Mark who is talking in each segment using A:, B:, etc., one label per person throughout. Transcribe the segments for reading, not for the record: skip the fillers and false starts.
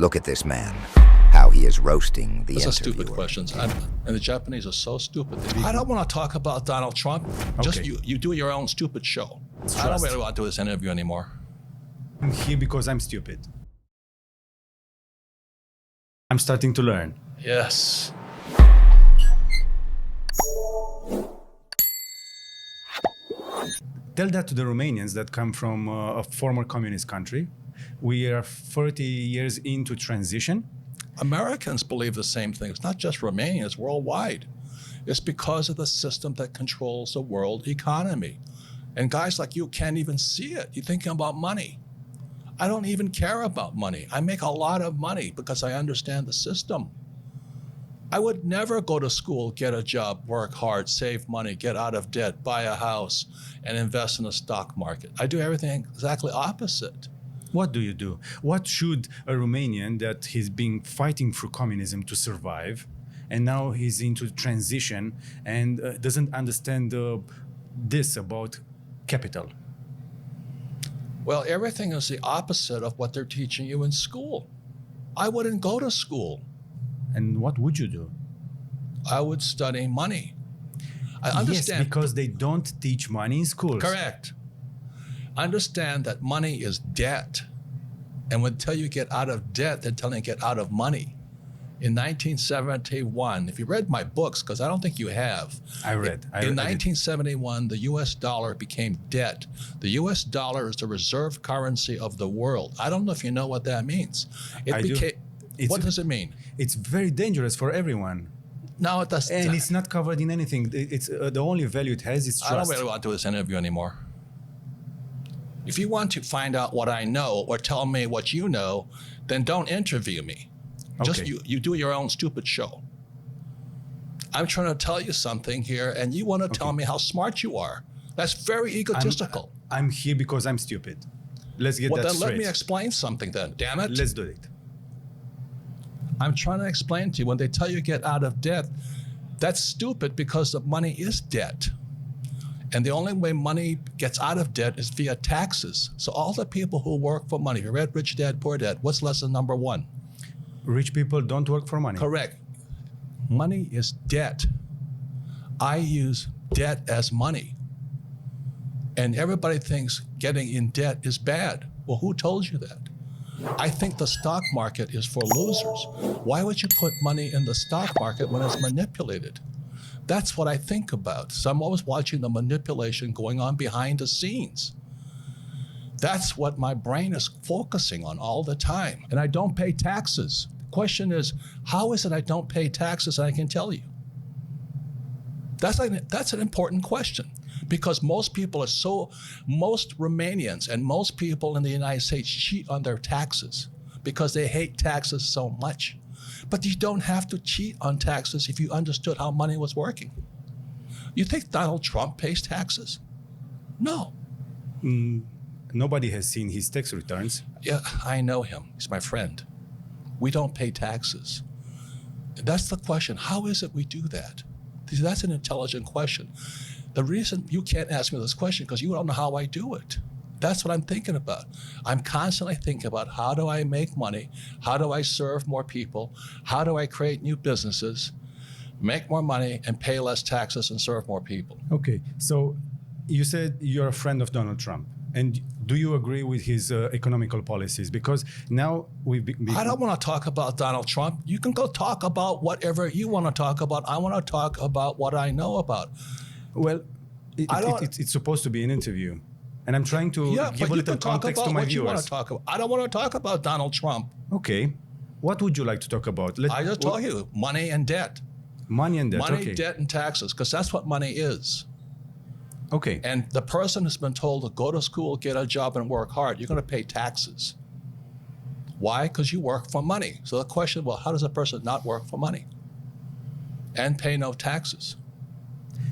A: Look at this man, how he is roasting the
B: Those are
A: interviewer.
B: stupid questions. And the Japanese are so stupid. I don't want to talk about Donald Trump. Just you do your own stupid show. I don't really want to do this interview anymore.
C: I'm here because I'm stupid. I'm starting to learn.
B: Yes.
C: Tell that to the Romanians that come from a former communist country. We are 30 years into transition.
B: Americans believe the same thing. It's not just Romania, it's worldwide. It's because of the system that controls the world economy. And guys like you can't even see it. You're thinking about money. I don't even care about money. I make a lot of money because I understand the system. I would never go to school, get a job, work hard, save money, get out of debt, buy a house, and invest in the stock market. I do everything exactly opposite.
C: What do you do? What should a Romanian that he's been fighting for communism to survive, and now he's into transition and doesn't understand this about capital?
B: Well, everything is the opposite of what they're teaching you in school. I wouldn't go to school.
C: And what would you do?
B: I would study money. I understand.
C: Yes, because they don't teach money in schools.
B: Correct. Understand that money is debt. And until you get out of debt, they're telling you to get out of money. In 1971, if you read my books, because I don't think you have.
C: I read.
B: In 1971, the US dollar became debt. The US dollar is the reserve currency of the world. I don't know if you know what that means. What does it mean?
C: It's very dangerous for everyone.
B: No, it doesn't.
C: And it's not covered in anything. It's the only value it has is trust.
B: I don't really want to do this interview anymore. If you want to find out what I know or tell me what you know, then don't interview me. Just you do your own stupid show. I'm trying to tell you something here, and you want to tell me how smart you are. That's very egotistical.
C: I'm here because I'm stupid. Let's get that straight.
B: Well, then let me explain something then, damn it.
C: Let's do it.
B: I'm trying to explain to you, when they tell you get out of debt, that's stupid because the money is debt. And the only way money gets out of debt is via taxes. So all the people who work for money, if you read Rich Dad, Poor Dad, what's lesson number one?
C: Rich people don't work for money.
B: Correct. Money is debt. I use debt as money. And everybody thinks getting in debt is bad. Well, who told you that? I think the stock market is for losers. Why would you put money in the stock market when it's manipulated? That's what I think about. So I'm always watching the manipulation going on behind the scenes. That's what my brain is focusing on all the time. And I don't pay taxes. The question is, how is it I don't pay taxes? And I can tell you. That's an important question, because most Romanians and most people in the United States cheat on their taxes because they hate taxes so much. But you don't have to cheat on taxes if you understood how money was working. You think Donald Trump pays taxes? No.
C: Nobody has seen his tax returns.
B: Yeah, I know him. He's my friend. We don't pay taxes. That's the question. How is it we do that? That's an intelligent question. The reason you can't ask me this question because you don't know how I do it. That's what I'm thinking about. I'm constantly thinking about, how do I make money? How do I serve more people? How do I create new businesses, make more money, and pay less taxes and serve more people?
C: Okay, so you said you're a friend of Donald Trump. And do you agree with his economical policies? Because now
B: I don't want to talk about Donald Trump. You can go talk about whatever you want to talk about. I want to talk about what I know about.
C: Well, it's supposed to be an interview. And I'm trying to give a little context to my viewers.
B: I don't want to talk about Donald Trump.
C: Okay. What would you like to talk about?
B: I just told you, money and debt.
C: Money and debt,
B: Money, debt, and taxes, because that's what money is.
C: Okay.
B: And the person has been told to go to school, get a job, and work hard. You're going to pay taxes. Why? Because you work for money. So the question, well, how does a person not work for money and pay no taxes?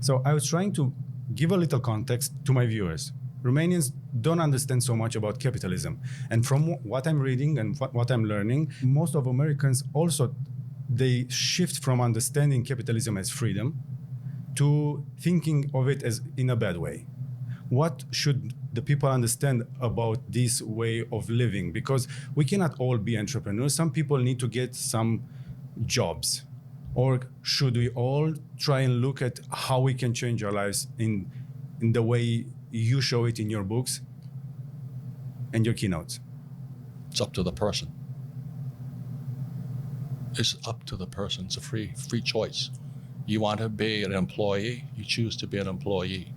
C: So I was trying to give a little context to my viewers. Romanians don't understand so much about capitalism. And from what I'm reading and what I'm learning, most of Americans also, they shift from understanding capitalism as freedom to thinking of it as in a bad way. what should the people understand about this way of living? Because we cannot all be entrepreneurs. Some people need to get some jobs. Or should we all try and look at how we can change our lives in the way you show it in your books and your keynotes?
B: It's up to the person. It's up to the person. It's a free choice. You want to be an employee, you choose to be an employee.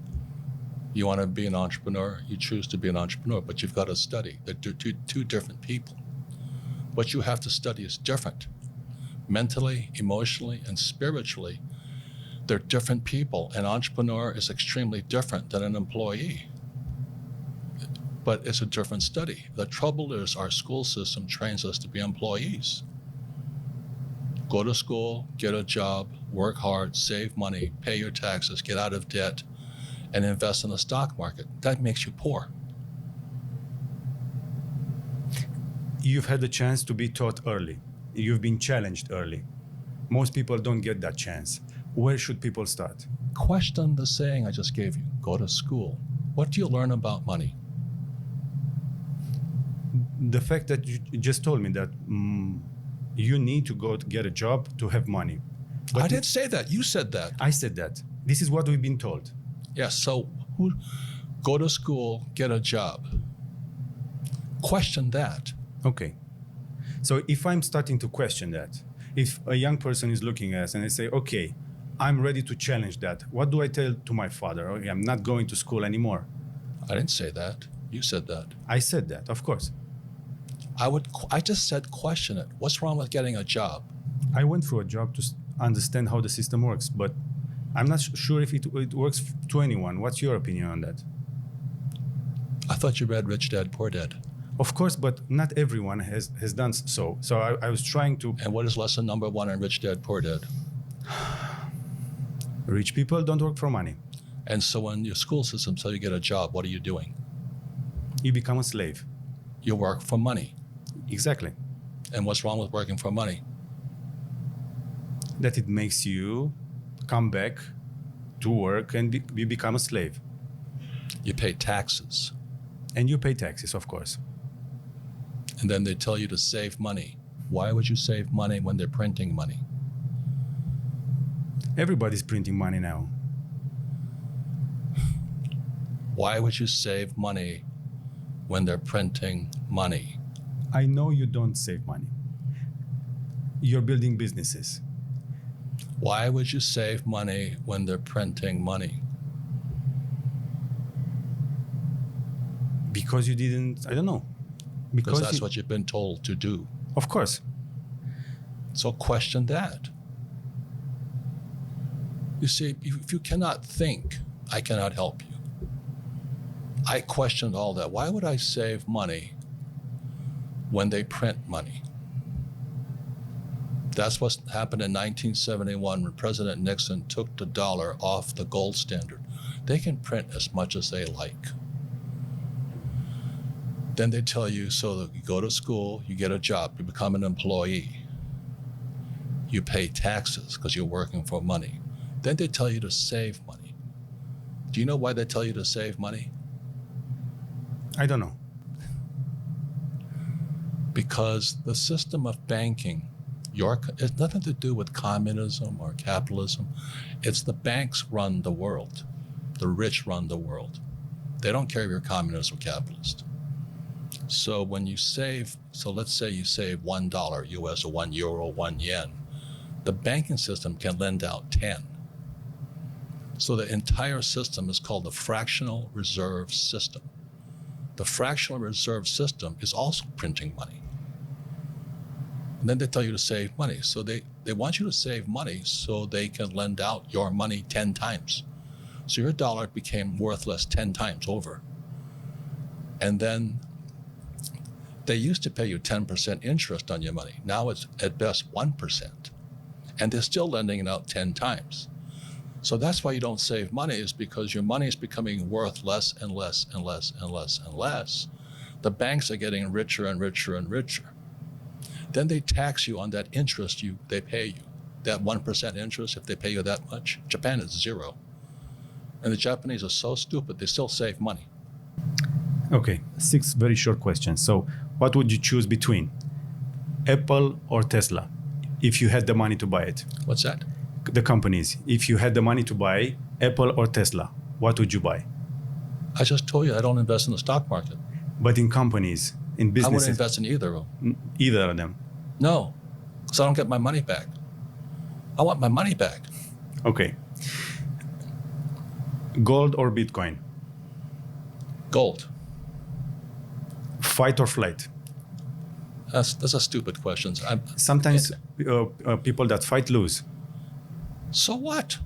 B: You want to be an entrepreneur, you choose to be an entrepreneur, but you've got to study. They're two different people. What you have to study is different. Mentally, emotionally, and spiritually, they're different people. An entrepreneur is extremely different than an employee. But it's a different study. The trouble is our school system trains us to be employees. Go to school, get a job, work hard, save money, pay your taxes, get out of debt, and invest in the stock market. That makes you poor.
C: You've had the chance to be taught early. You've been challenged early. Most people don't get that chance. Where should people start?
B: Question the saying I just gave you. Go to school. What do you learn about money?
C: The fact that you just told me that you need to go to get a job to have money. But
B: I didn't say that. You said that.
C: I said that. This is what we've been told.
B: Yes, so go to school, get a job. Question that.
C: Okay. So if I'm starting to question that, if a young person is looking at us and they say, okay, I'm ready to challenge that, what do I tell to my father? Okay, I'm not going to school anymore.
B: I didn't say that. You said that.
C: I said that, of course.
B: I just said question it. What's wrong with getting a job?
C: I went through a job to understand how the system works, but I'm not sure if it works to anyone. What's your opinion on that?
B: I thought you read Rich Dad, Poor Dad.
C: Of course, but not everyone has done so. So I was trying to...
B: And what is lesson number 1 in Rich Dad, Poor Dad?
C: Rich people don't work for money.
B: And so when your school system says you get a job, what are you doing?
C: You become a slave.
B: You work for money.
C: Exactly.
B: And what's wrong with working for money?
C: That it makes you come back to work and you become a slave.
B: You pay taxes.
C: And you pay taxes, of course.
B: And then they tell you to save money. Why would you save money when they're printing money?
C: Everybody's printing money now.
B: Why would you save money when they're printing money?
C: I know you don't save money. You're building businesses.
B: Why would you save money when they're printing money?
C: Because you didn't, I don't know.
B: Because that's what you've been told to do.
C: Of course.
B: So question that. You see, if you cannot think, I cannot help you. I questioned all that. Why would I save money when they print money? That's what happened in 1971 when President Nixon took the dollar off the gold standard. They can print as much as they like. Then they tell you, so that you go to school, you get a job, you become an employee. You pay taxes because you're working for money. Then they tell you to save money. Do you know why they tell you to save money?
C: I don't know.
B: Because the system of banking, it's nothing to do with communism or capitalism. It's the banks run the world. The rich run the world. They don't care if you're communist or capitalist. So when you save, so let's say you save $1 US or €1, 1 yen, the banking system can lend out 10. So the entire system is called the fractional reserve system. The fractional reserve system is also printing money. And then they tell you to save money. So they want you to save money so they can lend out your money 10 times. So your dollar became worthless 10 times over. And then they used to pay you 10% interest on your money. Now it's at best 1%. And they're still lending it out 10 times. So that's why you don't save money, is because your money is becoming worth less and less and less and less and less. The banks are getting richer and richer and richer. Then they tax you on that interest they pay you. That 1% interest, if they pay you that much. Japan is 0. And the Japanese are so stupid, they still save money.
C: Okay, 6 very short questions. So, what would you choose between Apple or Tesla if you had the money to buy it?
B: What's that?
C: The companies. If you had the money to buy Apple or Tesla, what would you buy?
B: I just told you I don't invest in the stock market.
C: But in companies, in
B: I wouldn't
C: businesses,
B: invest in either of them.
C: either of them.
B: No, because I don't get my money back. I want my money back.
C: Okay. Gold or Bitcoin?
B: Gold.
C: Fight or flight?
B: That's a stupid question.
C: Sometimes people that fight lose.
B: So what?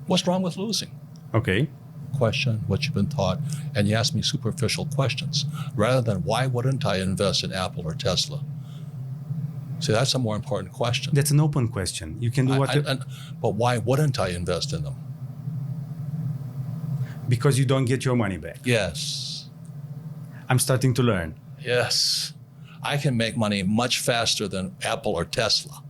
B: What's wrong with losing?
C: Okay.
B: Question what you've been taught, and you ask me superficial questions rather than why wouldn't I invest in Apple or Tesla? See, that's a more important question.
C: That's an open question. You can do what...
B: But why wouldn't I invest in them?
C: Because you don't get your money back.
B: Yes.
C: I'm starting to learn.
B: Yes. I can make money much faster than Apple or Tesla.